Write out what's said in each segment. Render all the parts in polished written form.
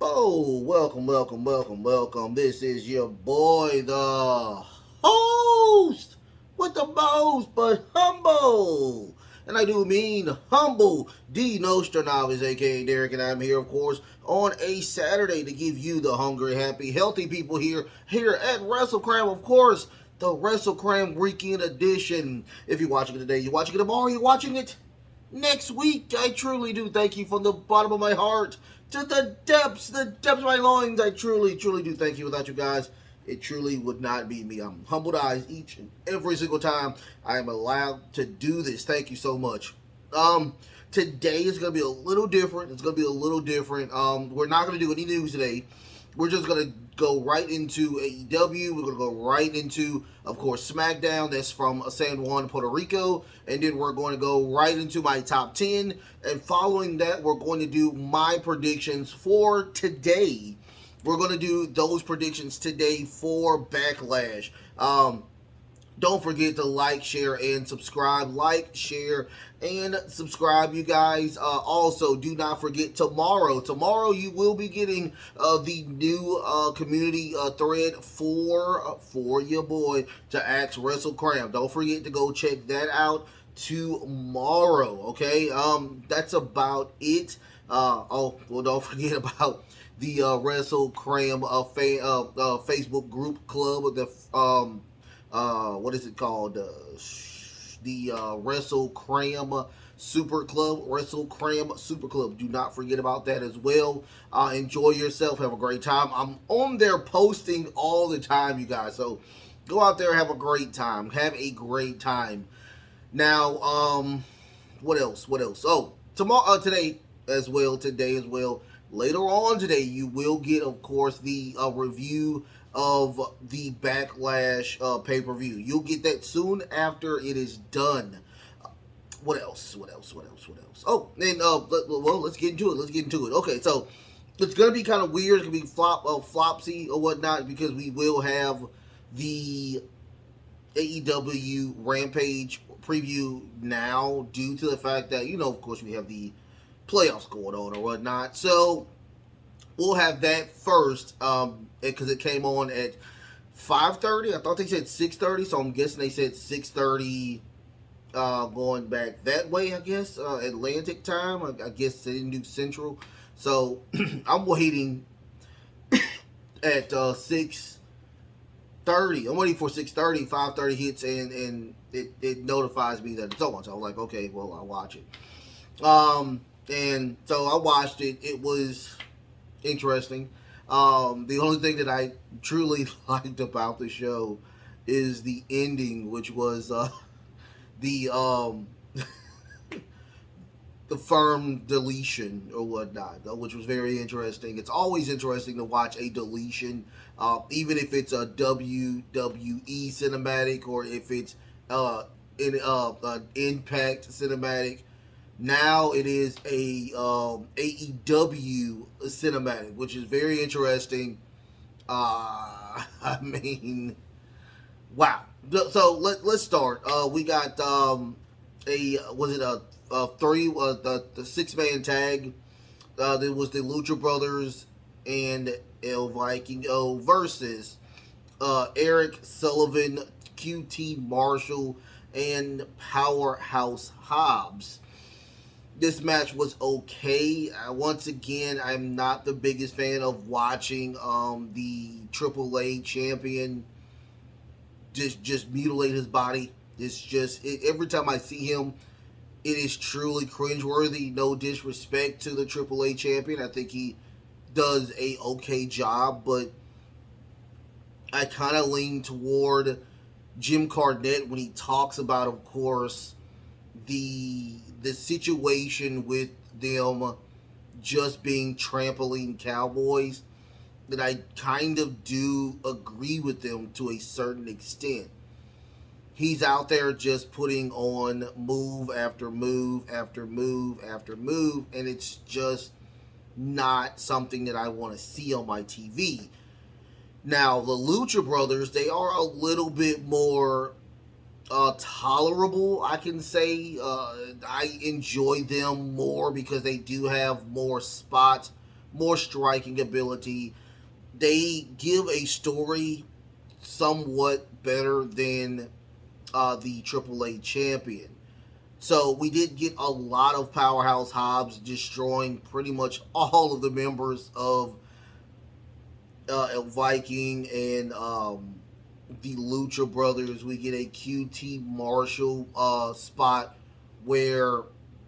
Oh, welcome. This is your boy, the host with the most, but humble. And I do mean humble, D Nostradamus, aka Derek, and I'm here, of course, on a Saturday to give you the hungry, happy, healthy people here at WrestleCram, of course, the WrestleCram Weekend Edition. If you're watching it today, you're watching it tomorrow, you're watching it next week. I truly do thank you from the bottom of my heart to the depths of my loins. I truly do thank you. Without you guys, it truly would not be me. I'm humbled eyes each and every single time I am allowed to do this. Thank you so much. Today is gonna be a little different. We're not gonna do any news today. We're just gonna go right into AEW. We're gonna go right into, of course, Smackdown. That's from San Juan, Puerto Rico, and then we're going to go right into my top 10. And following that, we're going to do my predictions for today. We're going to do those predictions today for Backlash. Don't forget to like, share, and subscribe. Like, share, and subscribe, you guys. Also, do not forget tomorrow. Tomorrow, you will be getting the new community thread for your boy to ask WrestleCram. Don't forget to go check that out tomorrow. Okay. That's about it. Don't forget about the WrestleCram Facebook group club. What is it called? The Wrestle Cram Super Club. Wrestle Cram Super Club. Do not forget about that as well. Enjoy yourself. Have a great time. I'm on there posting all the time, you guys. So go out there, have a great time. Have a great time. Now, what else? Oh, tomorrow, today as well. Later on today, you will get, of course, the review of the Backlash pay-per-view. You'll get that soon after it is done. What else? Oh, and let's get into it. Okay, so it's gonna be kind of weird. It's gonna be flopsy or whatnot because we will have the AEW Rampage preview now due to the fact that, of course, we have the playoffs going on or whatnot. So we'll have that first because it came on at 5:30. I thought they said 6:30, so I'm guessing they said 6:30 going back that way, I guess, Atlantic time. I guess they didn't do Central. So I'm waiting at 6:30. I'm waiting for 6:30. 5:30 hits, and it notifies me that it's on. So I'm like, okay, well, I'll watch it. And so I watched it. It was interesting. The only thing that I truly liked about the show is the ending, which was the the firm deletion or whatnot, which was very interesting. It's always interesting to watch a deletion, even if it's a WWE cinematic or if it's an Impact cinematic. Now it is a AEW cinematic, which is very interesting. I mean, wow. So let's start. We got the 6-man tag. There was the Lucha Brothers and El Vikingo versus Eric Sullivan, QT Marshall, and Powerhouse Hobbs. This match was okay. Once again, I'm not the biggest fan of watching the AAA champion just mutilate his body. It's just every time I see him, it is truly cringeworthy. No disrespect to the AAA champion. I think he does a okay job, but I kind of lean toward Jim Cornette when he talks about, of course, the situation with them just being trampoline cowboys, that I kind of do agree with them to a certain extent. He's out there just putting on move after move after move after move, and it's just not something that I want to see on my TV. Now, the Lucha Brothers, they are a little bit more tolerable, I can say. I enjoy them more because they do have more spots more striking ability. They give a story somewhat better than the AAA champion. So we did get a lot of Powerhouse Hobbs destroying pretty much all of the members of Viking and the Lucha Brothers. We get a QT Marshall spot where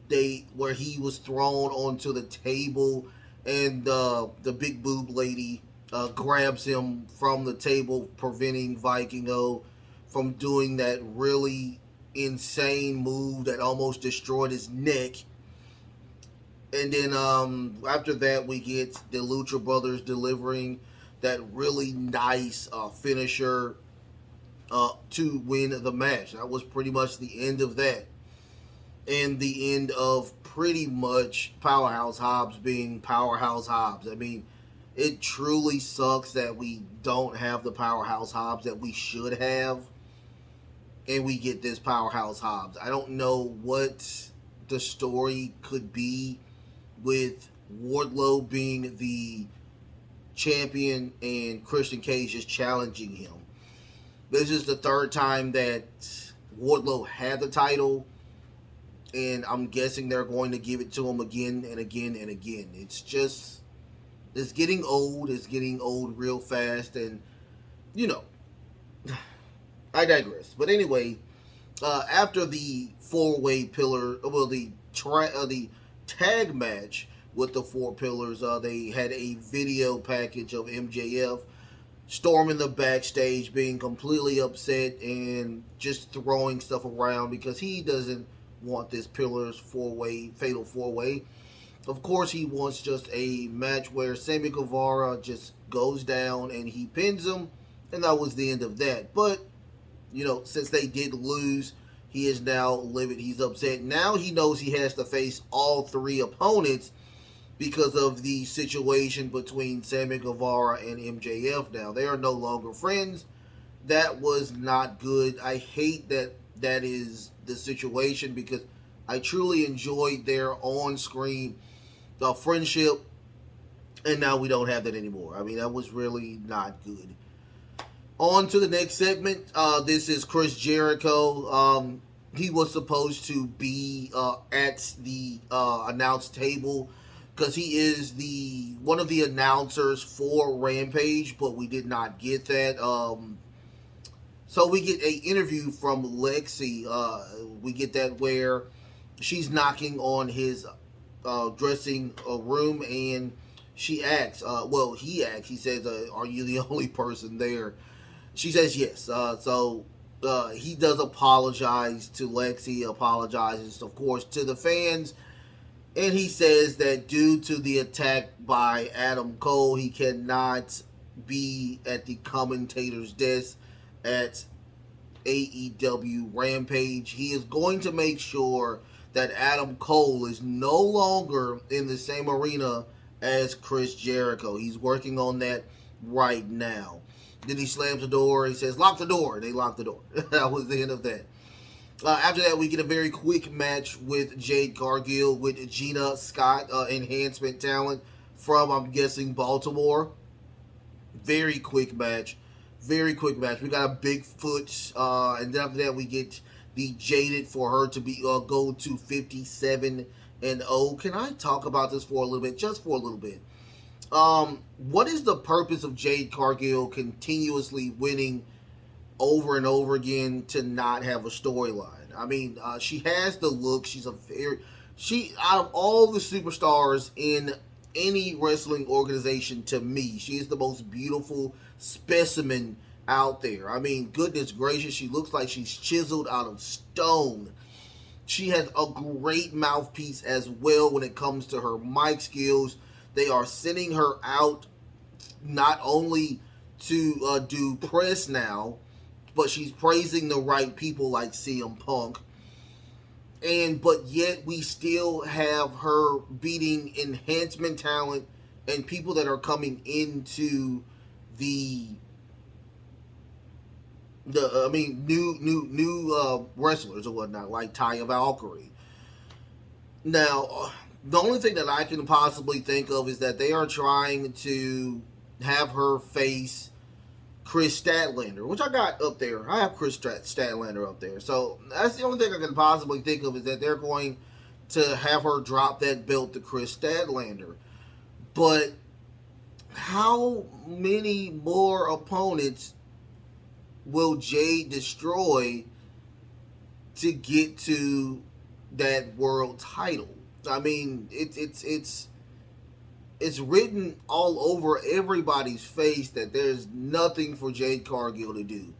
he was thrown onto the table, and the big boob lady grabs him from the table, preventing Vikingo from doing that really insane move that almost destroyed his neck. And then after that, we get the Lucha Brothers delivering that really nice finisher to win the match. That was pretty much the end of that. And the end of pretty much Powerhouse Hobbs being Powerhouse Hobbs. I mean, it truly sucks that we don't have the Powerhouse Hobbs that we should have. And we get this Powerhouse Hobbs. I don't know what the story could be with Wardlow being the champion and Christian Cage just challenging him. This is the third time that Wardlow had the title, and I'm guessing they're going to give it to him again and again and again. It's getting old. It's getting old real fast, and you know, I digress. But anyway, after the four-way pillar, well, the tag match with the four pillars, they had a video package of MJF storming the backstage, being completely upset and just throwing stuff around because he doesn't want this pillars fatal four-way. Of course, he wants just a match where Sammy Guevara just goes down and he pins him, and that was the end of that. But you know, since they did lose, he is now livid. He's upset. Now he knows he has to face all three opponents because of the situation between Sammy Guevara and MJF. Now, they are no longer friends. That was not good. I hate that is the situation because I truly enjoyed their on-screen friendship, and now we don't have that anymore. I mean, that was really not good. On to the next segment. This is Chris Jericho. He was supposed to be at the announce table because he is one of the announcers for Rampage, but we did not get that. So we get an interview from Lexi. We get that where she's knocking on his dressing room, and she asks, he says, are you the only person there? She says yes. So he does apologize to Lexi, apologizes, of course, to the fans. And he says that due to the attack by Adam Cole, he cannot be at the commentator's desk at AEW Rampage. He is going to make sure that Adam Cole is no longer in the same arena as Chris Jericho. He's working on that right now. Then he slams the door. He says, lock the door. They lock the door. That was the end of that. After that, we get a very quick match with Jade Cargill with Gina Scott, enhancement talent from, I'm guessing, Baltimore. Very quick match. Very quick match. We got a Bigfoot, and then after that, we get the Jaded for her to be go to 57-0. Can I talk about this for a little bit? Just for a little bit. What is the purpose of Jade Cargill continuously winning over and over again to not have a storyline? I mean, she has the look. Out of all the superstars in any wrestling organization, to me, she is the most beautiful specimen out there. I mean, goodness gracious, she looks like she's chiseled out of stone. She has a great mouthpiece as well when it comes to her mic skills. They are sending her out not only to do press now, but she's praising the right people like CM Punk. But yet we still have her beating enhancement talent and people that are coming into the new wrestlers or whatnot, like Taya Valkyrie. Now, The only thing that I can possibly think of is that they are trying to have her face Chris Statlander, which I got up there. I have Chris Statlander up there. So that's the only thing I can possibly think of, is that they're going to have her drop that belt to Chris Statlander. But how many more opponents will Jade destroy to get to that world title? I mean, it's written all over everybody's face that there's nothing for Jade Cargill to do.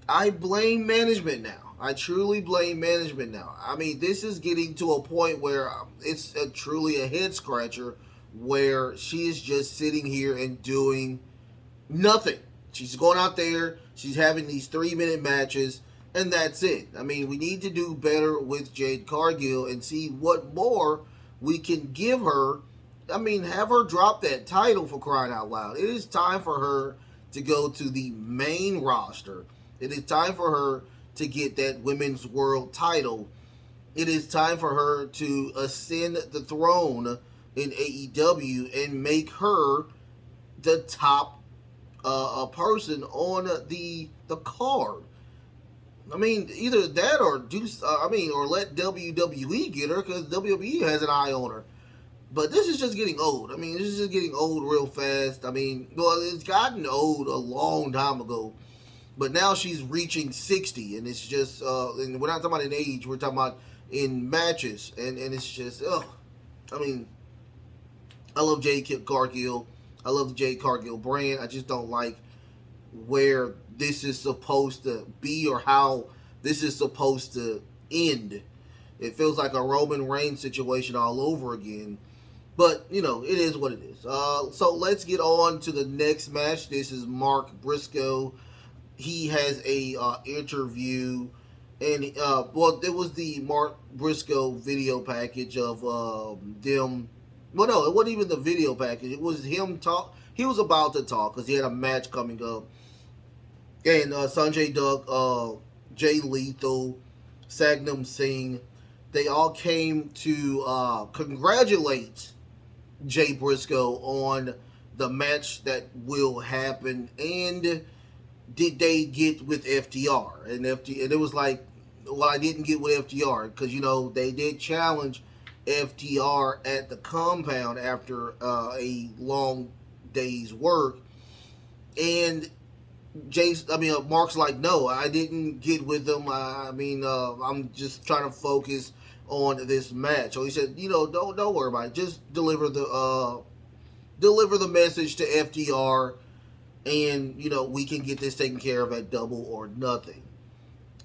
I blame management now. I truly blame management now. I mean, this is getting to a point where it's truly a head scratcher, where she is just sitting here and doing nothing. She's going out there, she's having these 3-minute matches, and that's it. I mean, we need to do better with Jade Cargill and see what more we can give her. I mean, have her drop that title, for crying out loud. It is time for her to go to the main roster. It is time for her to get that women's world title. It is time for her to ascend the throne in AEW and make her the top person on the card. I mean, either that or or let WWE get her, because WWE has an eye on her. But this is just getting old. I mean, this is just getting old real fast. I mean, well, it's gotten old a long time ago. But now she's reaching 60, and it's just, and we're not talking about in age, we're talking about in matches. And it's just, I mean, I love Jade Cargill. I love the Jade Cargill brand. I just don't like where this is supposed to be, or how this is supposed to end. It feels like a Roman Reigns situation all over again. But, you know, it is what it is. So let's get on to the next match. This is Mark Briscoe. He has a interview, and it was the Mark Briscoe video package of them. Well, no, it wasn't even the video package. It was him talk. He was about to talk because he had a match coming up, and Sanjay Dutt, Jay Lethal, Sagnam Singh, they all came to congratulate Jay Briscoe on the match that will happen. And did they get with FTR? And it was like, well, I didn't get with FTR because, you know, they did challenge FTR at the compound after a long day's work. And Mark's like, no, I didn't get with them. I'm just trying to focus on this match. So he said, you know, don't worry about it. Just deliver the message to FTR, and, you know, we can get this taken care of at Double or Nothing.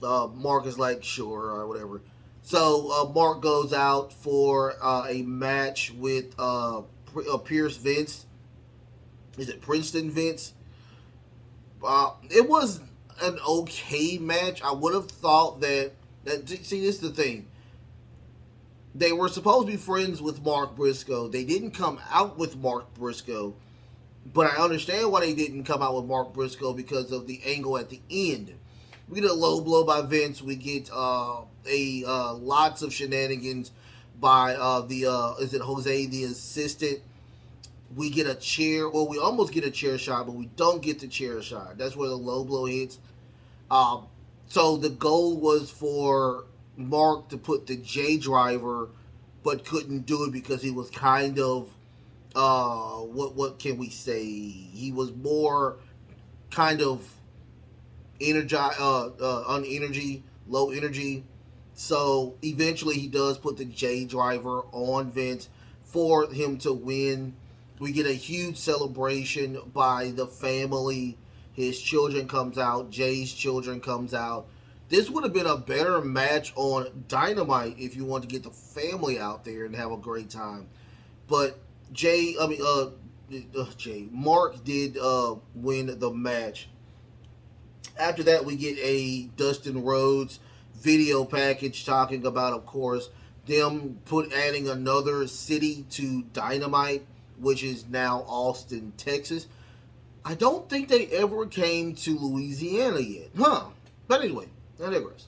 Mark is like, sure, or whatever. So Mark goes out for a match with Pierce Vince. Is it Princeton Vince? It was an okay match. I would have thought that see, this is the thing. They were supposed to be friends with Mark Briscoe. They didn't come out with Mark Briscoe. But I understand why they didn't come out with Mark Briscoe, because of the angle at the end. We get a low blow by Vince. We get lots of shenanigans by is it Jose, the assistant. We get a chair. Well, we almost get a chair shot, but we don't get the chair shot. That's where the low blow hits. So the goal was for Mark to put the J driver, but couldn't do it because he was kind of what can we say? He was more kind of on energy, low energy. So eventually he does put the J driver on Vince for him to win. We get a huge celebration by the family. His children comes out. Jay's children comes out. This would have been a better match on Dynamite if you want to get the family out there and have a great time. But Mark did win the match. After that, we get a Dustin Rhodes video package talking about, of course, them adding another city to Dynamite, which is now Austin, Texas. I don't think they ever came to Louisiana yet. But anyway, I digress.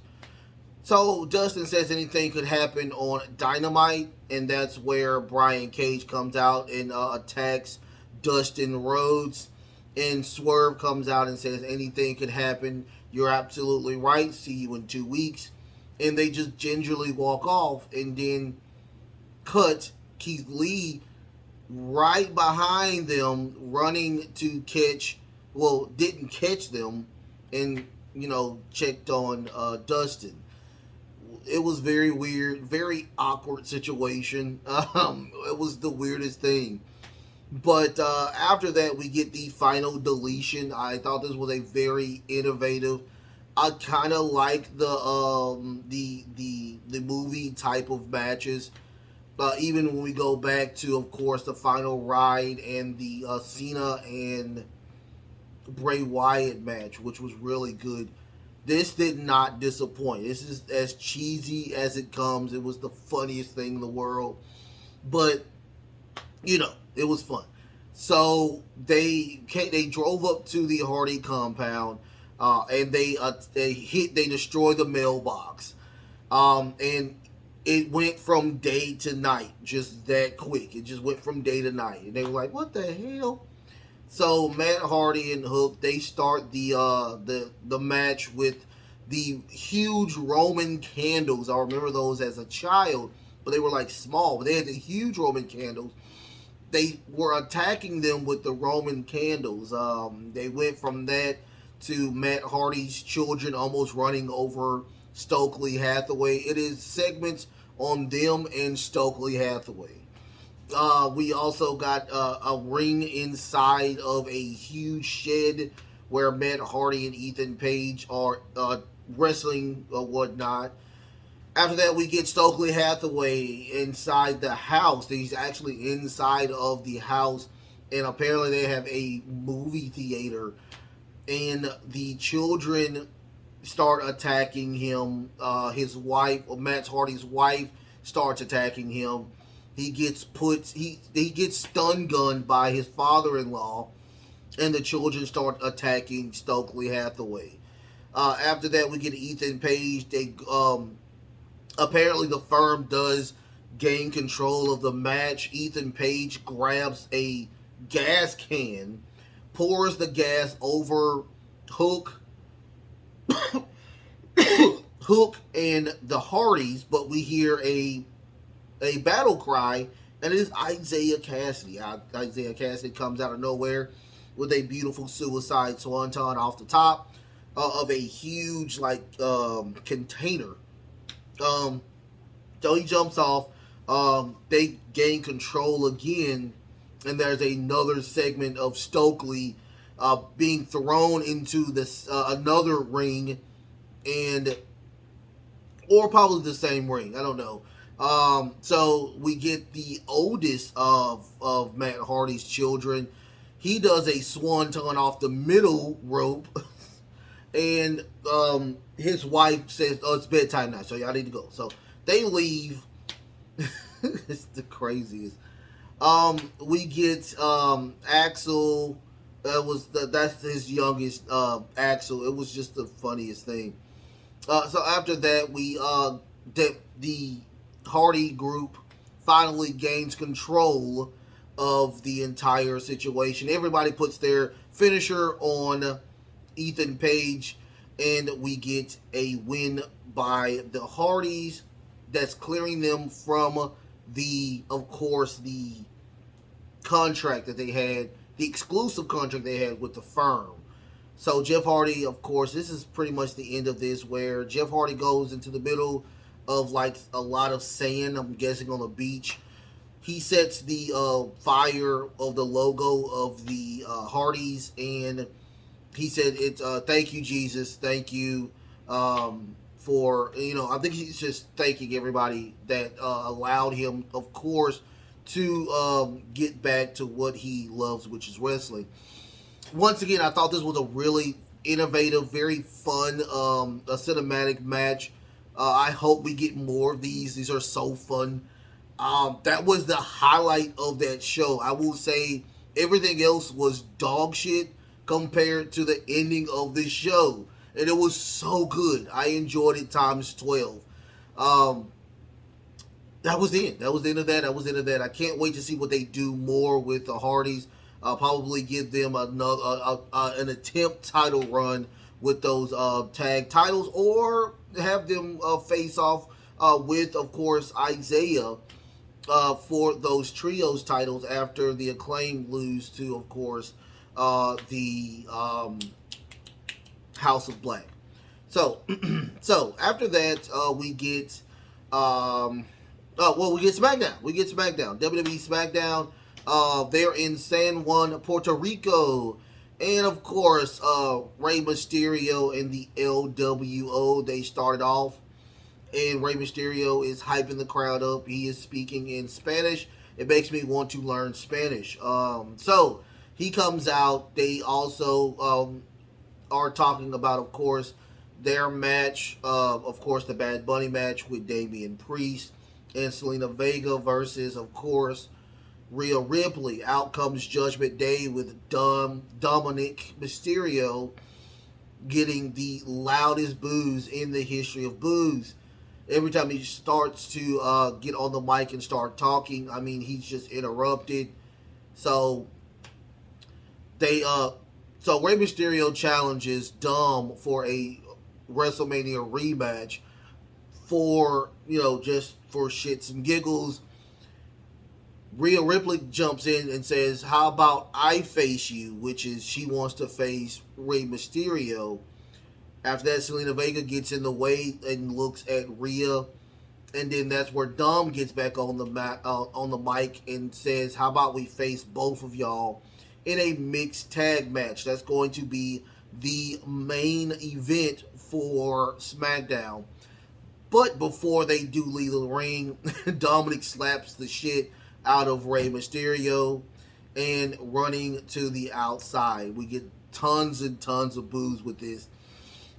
So Dustin says anything could happen on Dynamite, and that's where Brian Cage comes out and attacks Dustin Rhodes. And Swerve comes out and says anything could happen. You're absolutely right. See you in 2 weeks. And they just gingerly walk off, and then cut Keith Lee right behind them, running to catch. Well, didn't catch them, and checked on Dustin. It was very weird, very awkward situation. It was the weirdest thing. But after that, we get the final deletion. I thought this was a very innovative. I kind of like the movie type of matches. Even when we go back to, of course, the final ride and the Cena and Bray Wyatt match, which was really good. This did not disappoint. This is as cheesy as it comes. It was the funniest thing in the world. But, it was fun. So they drove up to the Hardy compound, and they destroyed the mailbox. And it went from day to night, just that quick. It just went from day to night. And they were like, what the hell? So Matt Hardy and Hook, they start the match with the huge Roman candles. I remember those as a child, but they were like small. But they had the huge Roman candles. They were attacking them with the Roman candles. They went from that to Matt Hardy's children almost running over Stokely Hathaway. It is segments on them and Stokely Hathaway. We also got a ring inside of a huge shed where Matt Hardy and Ethan Page are wrestling or whatnot. After that, we get Stokely Hathaway inside the house. He's actually inside of the house, and apparently they have a movie theater. And the children start attacking him. His wife, or Matt Hardy's wife, starts attacking him. He gets stun gunned by his father-in-law, and the children start attacking Stokely Hathaway. After that, we get Ethan Page. Apparently the firm does gain control of the match. Ethan Page grabs a gas can, pours the gas over Hook, Hook and the Hardys, but we hear a battle cry, and it is Isaiah Cassidy. Isaiah Cassidy comes out of nowhere with a beautiful suicide swanton off the top of a huge container. So he jumps off. They gain control again, and there's another segment of Stokely being thrown into this another ring, or probably the same ring. I don't know. So we get the oldest of Matt Hardy's children. He does a swanton off the middle rope, and his wife says, "Oh, it's bedtime now, so y'all need to go." So they leave. It's the craziest. We get Axel. That's his youngest, Axel. It was just the funniest thing. So after that, the Hardy group finally gains control of the entire situation. Everybody puts their finisher on Ethan Page, and we get a win by the Hardys. That's clearing them from of course, the contract that they had, the exclusive contract they had with the firm. So Jeff Hardy, of course, this is pretty much the end of this, where Jeff Hardy goes into the middle of a lot of sand, I'm guessing on the beach. He sets the fire of the logo of the Hardys, and he said, "It's thank you, Jesus, thank you for I think he's just thanking everybody that allowed him, of course, to get back to what he loves, which is wrestling." Once again, I thought this was a really innovative, very fun, a cinematic match. I hope we get more of these. These are so fun. That was the highlight of that show. I will say everything else was dog shit compared to the ending of this show. and it was so good. I enjoyed it times 12. Um, that was the end. That was the end of that. That was the end of that. I can't wait to see what they do more with the Hardys. Probably give them another an attempt title run with those tag titles, or have them face off with, of course, Isaiah for those trios titles after the Acclaim lose to, of course, the House of Black. So, so after that, we get, we get SmackDown. We get SmackDown. WWE SmackDown. They're in San Juan, Puerto Rico. And of course, Rey Mysterio and the LWO, they started off. And Rey Mysterio is hyping the crowd up. He is speaking in Spanish. It makes me want to learn Spanish. So he comes out. They also are talking about, of course, their match. Of course, the Bad Bunny match with Damian Priest and Selena Vega versus, of course, Rhea Ripley. Out comes Judgment Day with Dominic Mysterio getting the loudest boos in the history of boos. Every time he starts to get on the mic and start talking, I mean, he's just interrupted. So Rey Mysterio challenges Dom for a WrestleMania rematch for, just for shits and giggles. Rhea Ripley jumps in and says, "How about I face you?" Which is, she wants to face Rey Mysterio. After that, Selena Vega gets in the way and looks at Rhea, and then that's where Dom gets back on the mic and says, "How about we face both of y'all in a mixed tag match?" That's going to be the main event for SmackDown. But before they do leave the ring, Dominic slaps the shit out of Rey Mysterio and running to the outside. We get tons and tons of boos with this.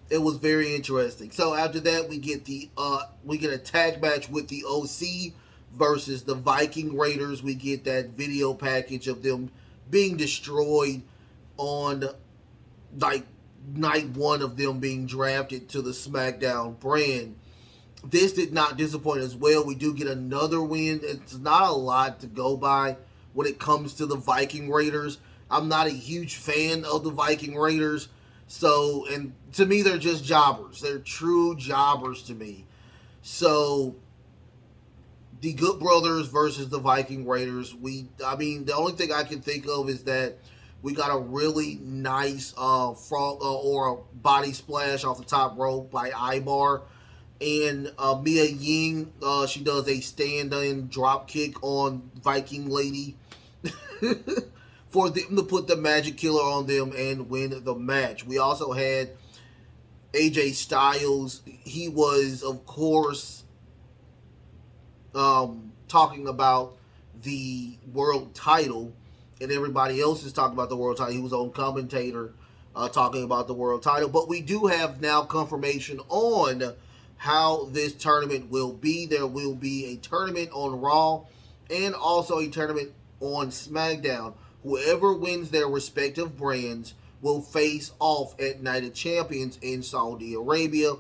It was very interesting. So after that, we get a tag match with the OC versus the Viking Raiders. We get that video package of them being destroyed on like night one of them being drafted to the SmackDown brand. This did not disappoint as well. We do get another win. It's not a lot to go by when it comes to the Viking Raiders. I'm not a huge fan of the Viking Raiders. So, and to me, they're just jobbers. They're true jobbers to me. So, the Good Brothers versus the Viking Raiders. The only thing I can think of is that we got a really nice frog or a body splash off the top rope by Ibar. And Mia Ying, she does a stand-in drop kick on Viking Lady for them to put the Magic Killer on them and win the match. We also had AJ Styles. He was, of course, talking about the world title, and everybody else is talking about the world title. He was on commentator talking about the world title. But we do have now confirmation on how this tournament will be. There will be a tournament on Raw and also a tournament on SmackDown. Whoever wins their respective brands will face off at Night of Champions in Saudi Arabia.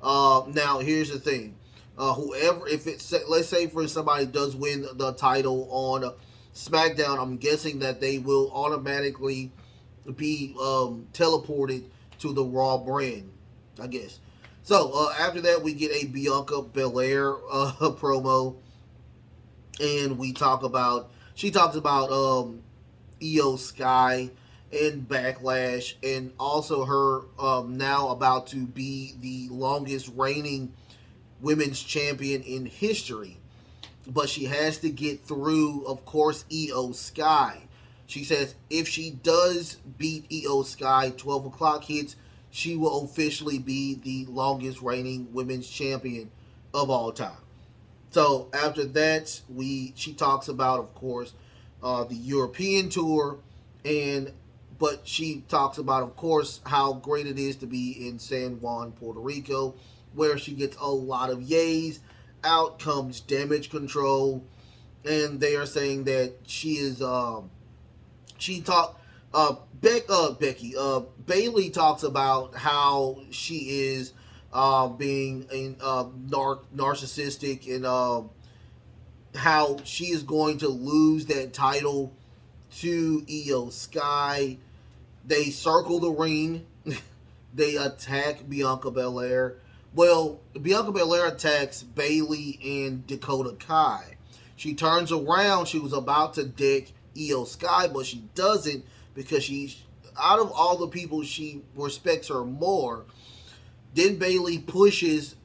Now, here's the thing. Let's say for somebody does win the title on SmackDown, I'm guessing that they will automatically be teleported to the Raw brand, I guess. So, after that, we get a Bianca Belair promo, and she talks about Io Sky and Backlash, and also her now about to be the longest reigning women's champion in history. But she has to get through, of course, Io Sky. She says if she does beat Io Sky, 12 o'clock hits, she will officially be the longest reigning women's champion of all time. So after that, she talks about, of course, the European tour, but she talks about, of course, how great it is to be in San Juan, Puerto Rico, where she gets a lot of yays. Out comes Damage Control, and they are saying that she is Becky, Bailey talks about how she is being narcissistic, and how she is going to lose that title to Io Sky. They circle the ring. They attack Bianca Belair. Well, Bianca Belair attacks Bailey and Dakota Kai. She turns around. She was about to deck Io Sky, but she doesn't, because she's, out of all the people, she respects her more. Then Bailey pushes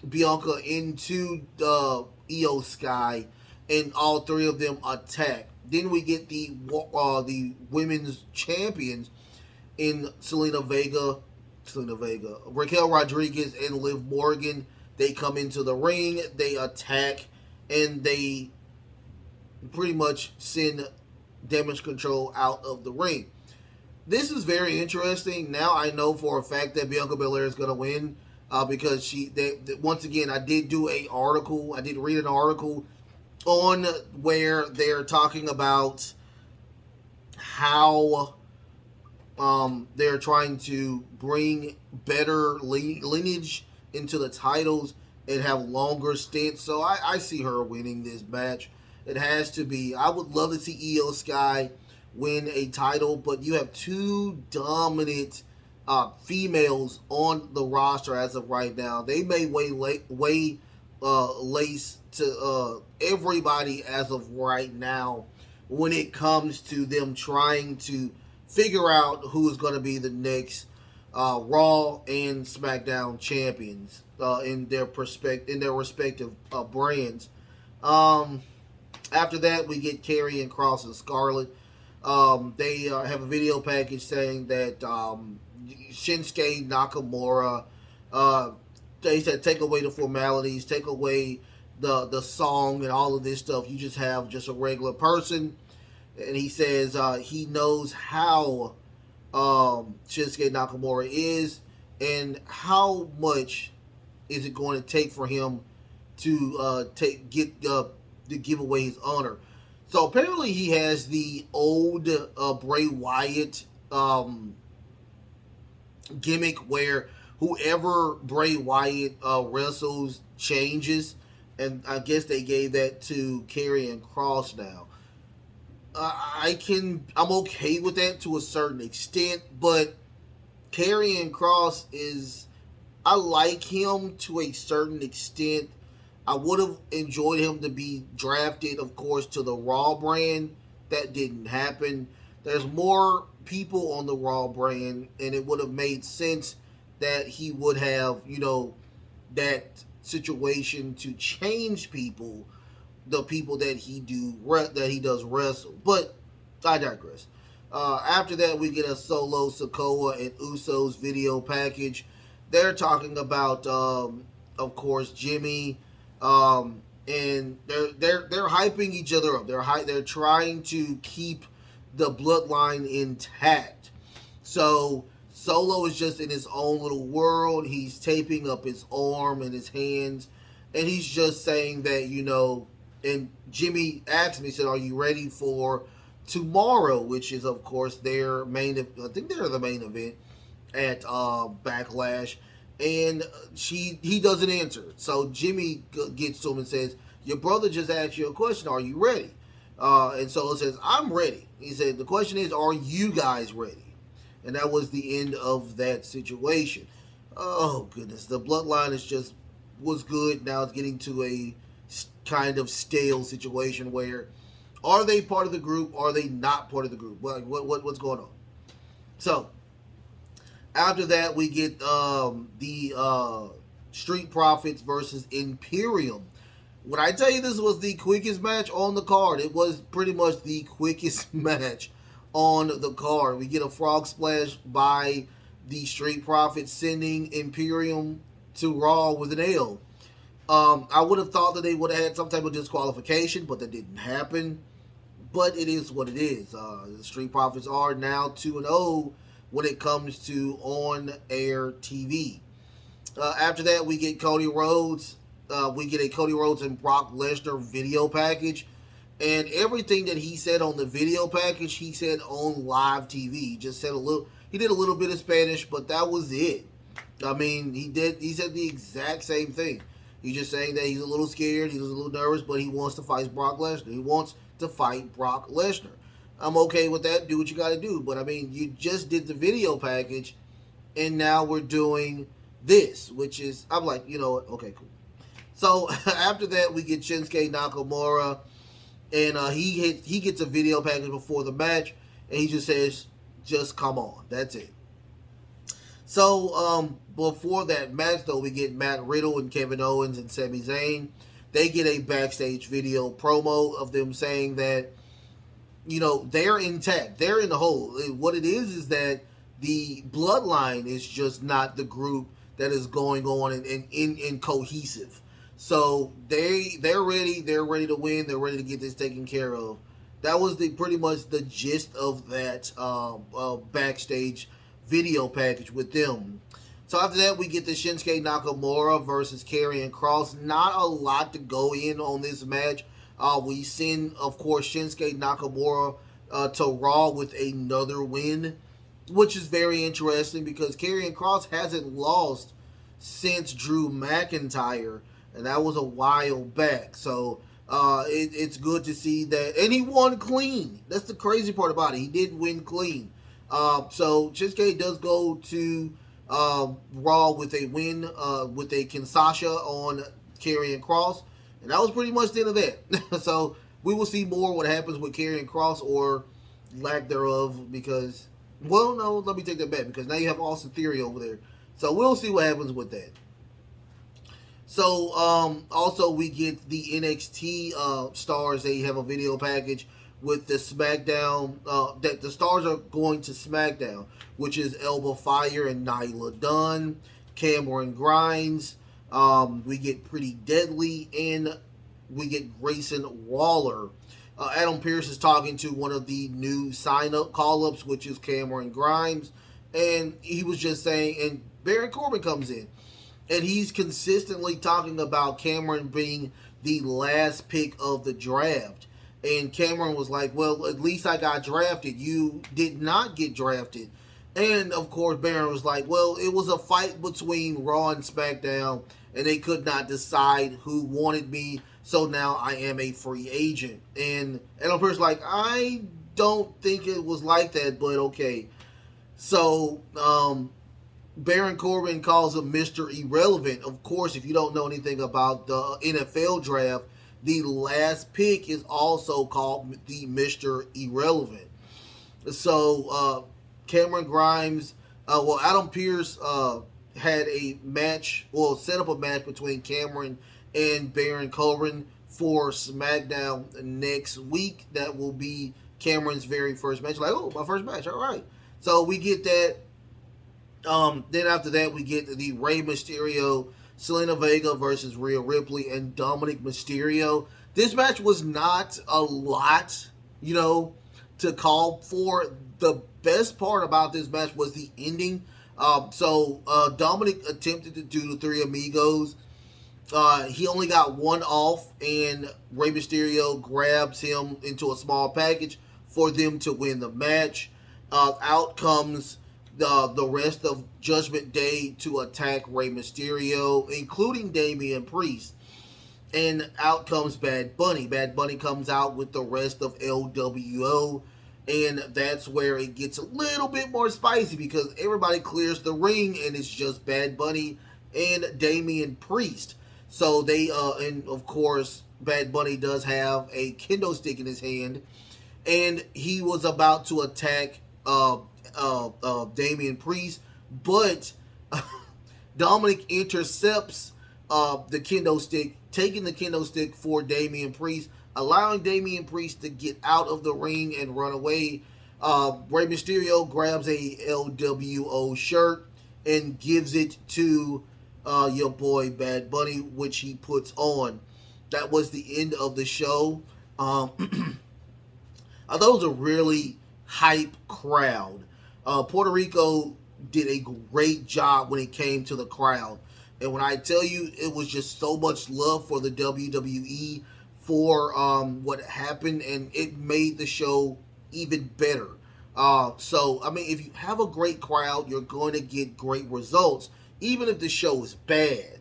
Bianca into Io Sky, and all three of them attack. Then we get the women's champions in Selena Vega, Raquel Rodriguez, and Liv Morgan. They come into the ring, they attack, and they pretty much send Damage Control out of the ring. This is very interesting. Now I know for a fact that Bianca Belair is going to win, because once again, I did read an article on where they're talking about how they're trying to bring better lineage into the titles and have longer stints. So I see her winning this match. It has to be. I would love to see Io Sky win a title, but you have two dominant females on the roster as of right now. They may weigh lace to everybody as of right now when it comes to them trying to figure out who is going to be the next Raw and SmackDown champions in their respective brands. After that, we get Karrion Kross and Scarlett. They have a video package saying that Shinsuke Nakamura, they said, take away the formalities, take away the song and all of this stuff. You just have just a regular person. And he says he knows how Shinsuke Nakamura is, and how much is it going to take for him to give away his honor. So apparently he has the old Bray Wyatt gimmick where whoever Bray Wyatt wrestles changes, and I guess they gave that to Karrion Kross now. I'm okay with that to a certain extent, but Karrion Kross I like him to a certain extent. I would have enjoyed him to be drafted, of course, to the Raw brand. That didn't happen. There's more people on the Raw brand, and it would have made sense that he would have, that situation to change people, the people that he does wrestle. But I digress. After that, we get a Solo, Sikoa, and Usos video package. They're talking about, of course, Jimmy, and they're hyping each other up. They're trying to keep the bloodline intact. So Solo is just in his own little world. He's taping up his arm and his hands, and he's just saying that, and Jimmy asked me, said, "Are you ready for tomorrow?" Which is, of course, their main. I think they're the main event at Backlash, and he doesn't answer. So Jimmy gets to him and says, "Your brother just asked you a question. Are you ready?" And Solo says, "I'm ready." He said, "The question is, are you guys ready?" And that was the end of that situation. Oh goodness, the bloodline was good. Now it's getting to a kind of stale situation where, are they part of the group? Are they not part of the group? What's going on? So after that, we get the Street Profits versus Imperium. When I tell you this was the quickest match on the card, it was pretty much the quickest match on the card. We get a frog splash by the Street Profits, sending Imperium to Raw with an L. I would have thought that they would have had some type of disqualification, but that didn't happen. But it is what it is. The Street Profits are now 2-0 when it comes to on-air TV. After that, we get Cody Rhodes. We get a Cody Rhodes and Brock Lesnar video package. And everything that he said on the video package, he said on live TV. He just said he did a little bit of Spanish, but that was it. I mean, he said the exact same thing. He's just saying that he's a little scared, he's a little nervous, but he wants to fight Brock Lesnar. He wants to fight Brock Lesnar. I'm okay with that. Do what you got to do. But I mean, you just did the video package, and now we're doing this, which is, I'm like, you know what? Okay, cool. So after that, we get Shinsuke Nakamura, and he gets a video package before the match, and he just says, "Just come on." That's it. So before that match, though, we get Matt Riddle and Kevin Owens and Sami Zayn. They get a backstage video promo of them saying that, you know, they're intact. They're in the hole. What it is that the bloodline is just not the group that is going on and cohesive. So they're ready. They're ready to win. They're ready to get this taken care of. That was pretty much the gist of that backstage video package with them. So after that, we get the Shinsuke Nakamura versus Karrion Kross. Not a lot to go in on this match. We send, of course, Shinsuke Nakamura to Raw with another win, which is very interesting because Karrion Kross hasn't lost since Drew McIntyre, and that was a while back. So it's good to see that. And he won clean. That's the crazy part about it. He did win clean. So Shinsuke does go to Raw with a win with a Kinshasa on Karrion Kross. And that was pretty much the end of that. So we will see more what happens with Karrion Kross or lack thereof because, well, no, let me take that back because now you have Austin Theory over there. So we'll see what happens with that. So also we get the NXT stars. They have a video package with the Smackdown, that the stars are going to Smackdown, which is Elba Fire and Nyla Dunn, Cameron Grimes. We get Pretty Deadly, and we get Grayson Waller. Adam Pearce is talking to one of the new sign-up call-ups, which is Cameron Grimes, and he was just saying, and Baron Corbin comes in, and he's consistently talking about Cameron being the last pick of the draft. And Cameron was like, well, at least I got drafted. You did not get drafted. And, of course, Baron was like, well, it was a fight between Raw and SmackDown, and they could not decide who wanted me, so now I am a free agent. And Adam Pearce like, I don't think it was like that, but okay. So, Baron Corbin calls him Mr. Irrelevant. Of course, if you don't know anything about the NFL draft, the last pick is also called the Mr. Irrelevant. So, Cameron Grimes, Adam Pearce had a match, set up a match between Cameron and Baron Corbin for SmackDown next week. That will be Cameron's very first match. Like, oh, my first match, all right. So we get that. Then after that, we get the Rey Mysterio, Selena Vega versus Rhea Ripley and Dominic Mysterio. This match was not a lot, to call for. The best part about this match was the ending. Dominic attempted to do the Three Amigos. He only got one off, and Rey Mysterio grabs him into a small package for them to win the match. Out comes the rest of Judgment Day to attack Rey Mysterio, including Damian Priest. And out comes Bad Bunny. Bad Bunny comes out with the rest of LWO. And that's where it gets a little bit more spicy because everybody clears the ring and it's just Bad Bunny and Damian Priest. So they, and of course, Bad Bunny does have a kendo stick in his hand. And he was about to attack Damian Priest, but Dominic intercepts the kendo stick, taking the kendo stick for Damian Priest, allowing Damian Priest to get out of the ring and run away. Rey Mysterio grabs a LWO shirt and gives it to your boy Bad Bunny, which he puts on. That was the end of the show. I thought it was a really hype crowd. Puerto Rico did a great job when it came to the crowd. And when I tell you, it was just so much love for the WWE for what happened, and it made the show even better. So, I mean, if you have a great crowd, you're going to get great results, even if the show is bad.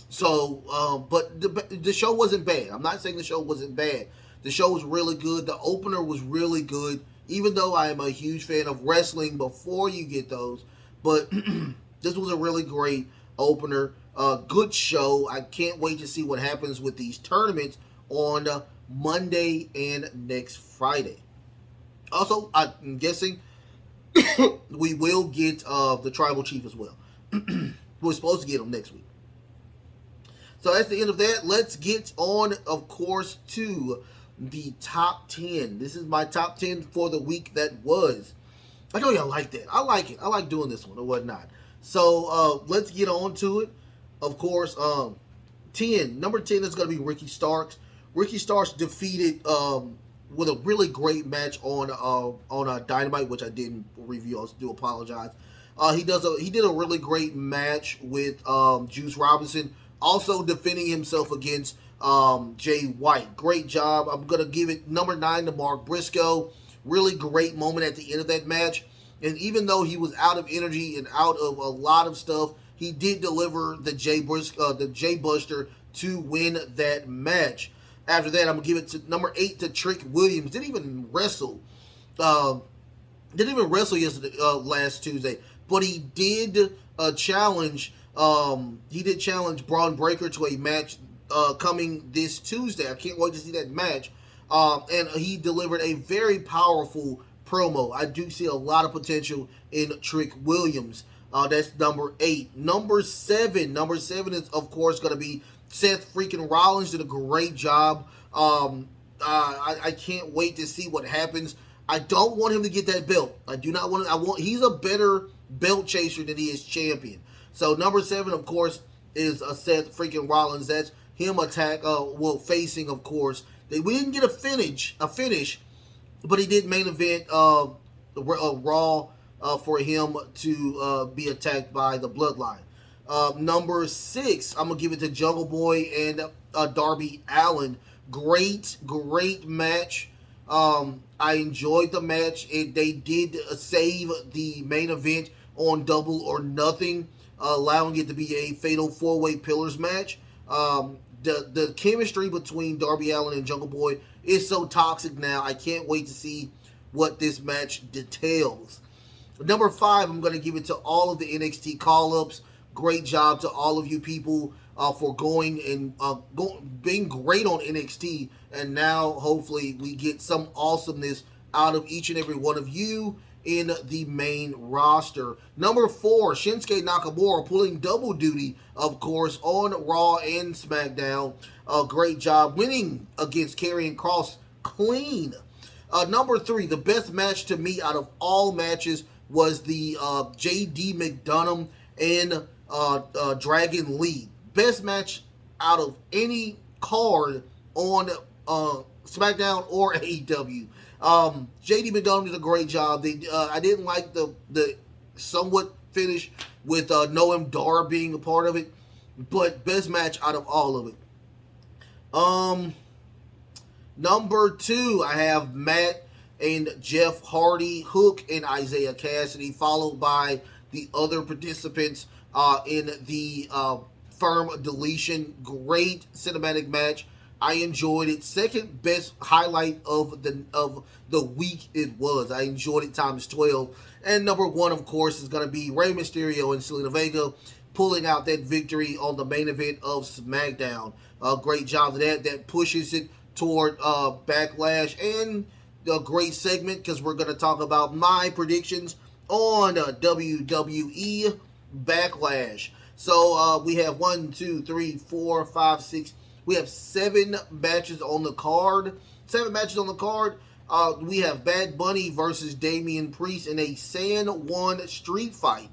So, but the show wasn't bad. I'm not saying the show wasn't bad. The show was really good. The opener was really good, even though I am a huge fan of wrestling before you get those. But this was a really great opener. Good show. I can't wait to see what happens with these tournaments on Monday and next Friday. Also, I'm guessing we will get the Tribal Chief as well. We're supposed to get him next week. So that's the end of that. Let's get on, of course, to the top 10. This is my top 10 for the week that was. I know y'all like that. I like it. I like doing this one or whatnot. So let's get on to it. Of course, 10. Number 10 is going to be Ricky Starks. Ricky Starks defeated with a really great match on Dynamite, which I didn't review. I do apologize. He did a really great match with Juice Robinson, also defending himself against Jay White. Great job. I'm gonna give it number 9 to Mark Briscoe. Really great moment at the end of that match. And even though he was out of energy and out of a lot of stuff, he did deliver the Jay Buster to win that match. After that, I'm gonna give it to number 8 to Trick Williams. Didn't even wrestle yesterday, last Tuesday, but he did challenge. He did challenge Braun Breaker to a match coming this Tuesday. I can't wait to see that match. And he delivered a very powerful promo. I do see a lot of potential in Trick Williams. That's number 8. Number 7 is, of course, going to be Seth freaking Rollins. Did a great job. I can't wait to see what happens. I don't want him to get that belt. I do not want. He's a better belt chaser than he is champion. So number 7, of course, is Seth freaking Rollins. That's him facing, of course. We didn't get a finish, but he did main event Raw for him to be attacked by the Bloodline. Number 6, I'm gonna give it to Jungle Boy and Darby Allin. Great match. I enjoyed the match. They did save the main event on Double or Nothing, allowing it to be a fatal 4-way pillars match. The chemistry between Darby Allin and Jungle Boy is so toxic now. I can't wait to see what this match details. Number 5, I'm going to give it to all of the NXT call-ups. Great job to all of you people for going and being great on NXT. And now, hopefully, we get some awesomeness out of each and every one of you in the main roster. Number 4, Shinsuke Nakamura pulling double duty, of course, on Raw and SmackDown. Great job winning against Karrion Kross clean. Number 3, the best match to me out of all matches was the J.D. McDonough and Dragon Lee. Best match out of any card on SmackDown or AEW. J.D. McDonough did a great job. I didn't like the somewhat finish with Noam Dar being a part of it, but best match out of all of it. Number 2, I have Matt and Jeff Hardy, Hook and Isaiah Cassidy, followed by the other participants in the Firm Deletion. Great cinematic match. I enjoyed it. Second best highlight of the week it was. I enjoyed it times 12. And number 1, of course, is going to be Rey Mysterio and Zelina Vega pulling out that victory on the main event of SmackDown. Great job of that. That pushes it toward Backlash, and a great segment because we're going to talk about my predictions on WWE Backlash. So we have 1, 2, 3, 4, 5, 6. We have 7 matches on the card. 7 matches on the card. We have Bad Bunny versus Damian Priest in a San Juan street fight.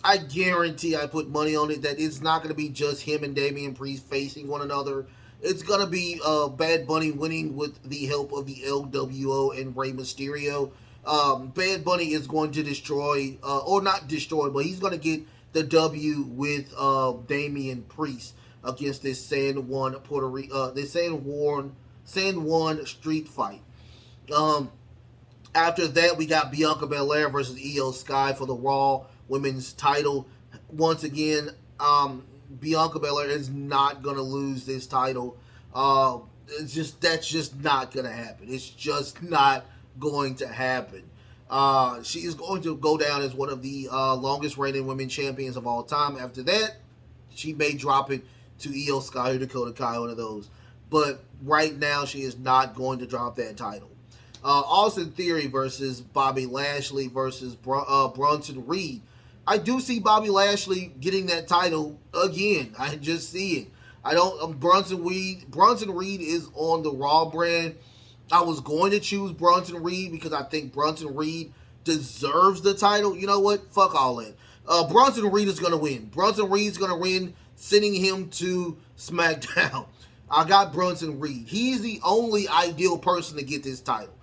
I guarantee, I put money on it, that it's not going to be just him and Damian Priest facing one another. It's going to be Bad Bunny winning with the help of the LWO and Rey Mysterio. Bad Bunny is going to destroy, or not destroy, but he's going to get the W with Damian Priest. against this San Juan San Juan street fight. Um, After that, we got Bianca Belair versus Io Sky for the Raw Women's title. Once again, Bianca Belair is not gonna lose this title. That's just not gonna happen. It's just not going to happen. She is going to go down as one of the longest reigning women champions of all time. After that, she may drop it to Io Sky or Dakota Kai, one of those. But right now, she is not going to drop that title. Austin Theory versus Bobby Lashley versus Bronson Reed. I do see Bobby Lashley getting that title again. I just see it. I don't. Bronson Reed is on the Raw brand. I was going to choose Bronson Reed because I think Bronson Reed deserves the title. You know what? Fuck all that. Bronson Reed is going to win. Bronson Reed's going to win, sending him to SmackDown. I got Bronson Reed. He's the only ideal person to get this title.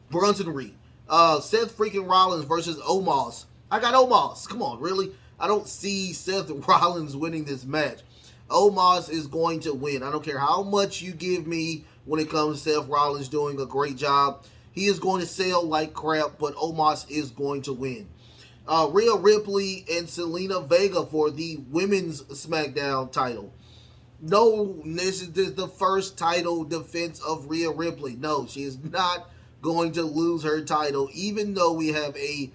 Bronson Reed. Seth freaking Rollins versus Omos. I got Omos. Come on, really? I don't see Seth Rollins winning this match. Omos is going to win. I don't care how much you give me when it comes to Seth Rollins doing a great job. He is going to sell like crap, but Omos is going to win. Rhea Ripley and Selena Vega for the Women's SmackDown title. No, this is the first title defense of Rhea Ripley. No, she is not going to lose her title, even though we have a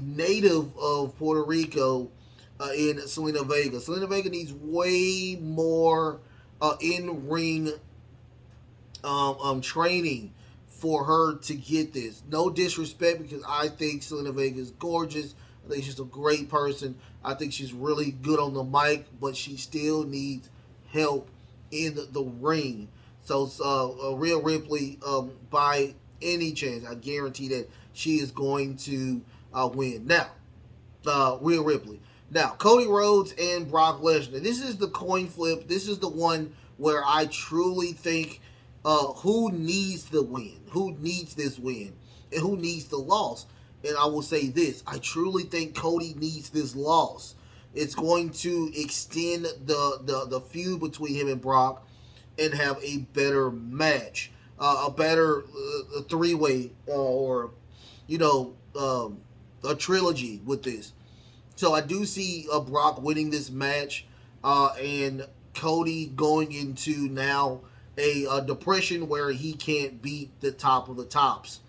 native of Puerto Rico in Selena Vega. Selena Vega needs way more in-ring training for her to get this. No disrespect, because I think Selena Vega is gorgeous. I think she's a great person. I think she's really good on the mic, but she still needs help in the ring. So Rhea Ripley, by any chance, I guarantee that she is going to win. Now, Rhea Ripley. Now, Cody Rhodes and Brock Lesnar. This is the coin flip. This is the one where I truly think who needs the win, who needs this win, and who needs the loss. And I will say this, I truly think Cody needs this loss. It's going to extend the feud between him and Brock and have a better match. A better three-way or, a trilogy with this. So I do see Brock winning this match and Cody going into now a depression where he can't beat the top of the tops.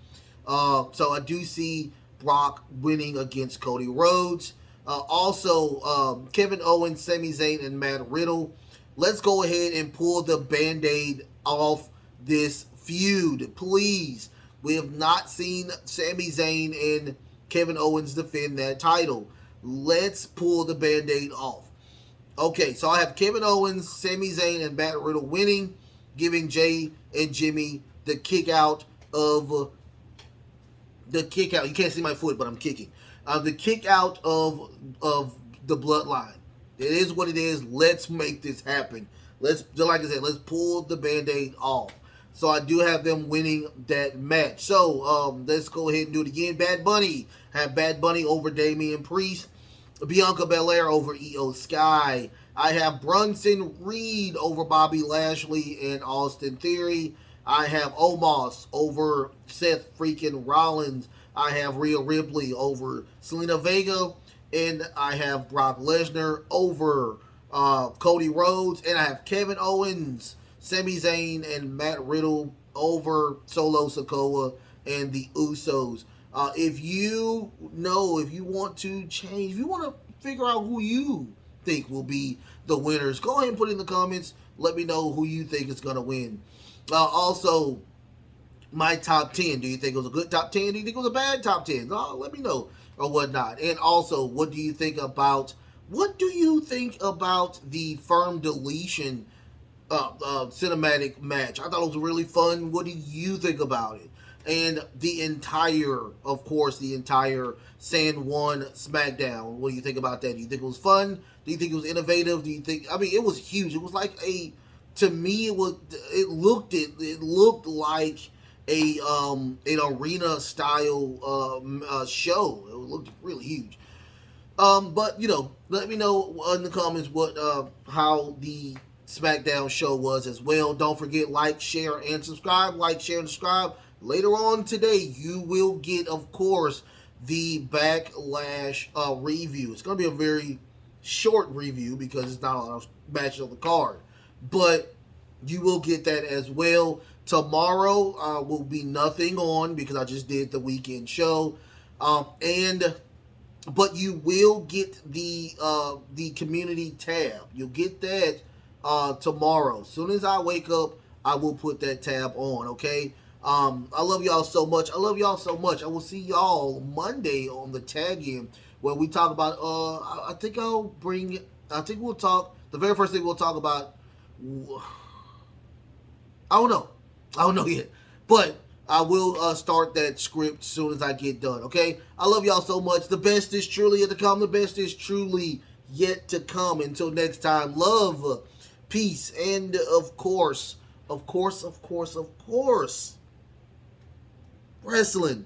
So I do see Brock winning against Cody Rhodes. Also, Kevin Owens, Sami Zayn, and Matt Riddle. Let's go ahead and pull the Band-Aid off this feud, please. We have not seen Sami Zayn and Kevin Owens defend that title. Let's pull the Band-Aid off. Okay, so I have Kevin Owens, Sami Zayn, and Matt Riddle winning, giving Jay and Jimmy the kick out of... You can't see my foot, but I'm kicking. The kick out of the bloodline. It is what it is. Let's make this happen. Like I said, let's pull the Band-Aid off. So I do have them winning that match. So let's go ahead and do it again. Bad Bunny. Have Bad Bunny over Damian Priest. Bianca Belair over Io Sky. I have Bronson Reed over Bobby Lashley and Austin Theory. I have Omos over Seth freaking Rollins. I have Rhea Ripley over Selena Vega. And I have Brock Lesnar over Cody Rhodes. And I have Kevin Owens, Sami Zayn, and Matt Riddle over Solo Sikoa and the Usos. If you want to change, if you want to figure out who you think will be the winners, go ahead and put in the comments. Let me know who you think is going to win. Also, my top 10. Do you think it was a good top 10? Do you think it was a bad top 10? Let me know or whatnot. And also, what do you think about the Firm Deletion cinematic match? I thought it was really fun. What do you think about it? And the entire San Juan Smackdown. What do you think about that? Do you think it was fun? Do you think it was innovative? It was huge. It was like to me, it looked like an arena style show. It looked really huge. But let me know in the comments what how the SmackDown show was as well. Don't forget, like, share, and subscribe. Like, share, and subscribe. Later on today, you will get, of course, the Backlash review. It's going to be a very short review because it's not a lot of matches on the card, but you will get that as well. Tomorrow will be nothing on because I just did the weekend show, and but you will get the community tab. You'll get that tomorrow. As soon as I wake up, I will put that tab on. Okay. I love y'all so much. I love y'all so much. I will see y'all Monday on the tag in where we talk about. I think I'll bring. I think we'll talk. The very first thing we'll talk about. I don't know. I don't know yet, but I will start that script as soon as I get done, okay? I love y'all so much. The best is truly yet to come. The best is truly yet to come. Until next time, love, peace, and of course, wrestling.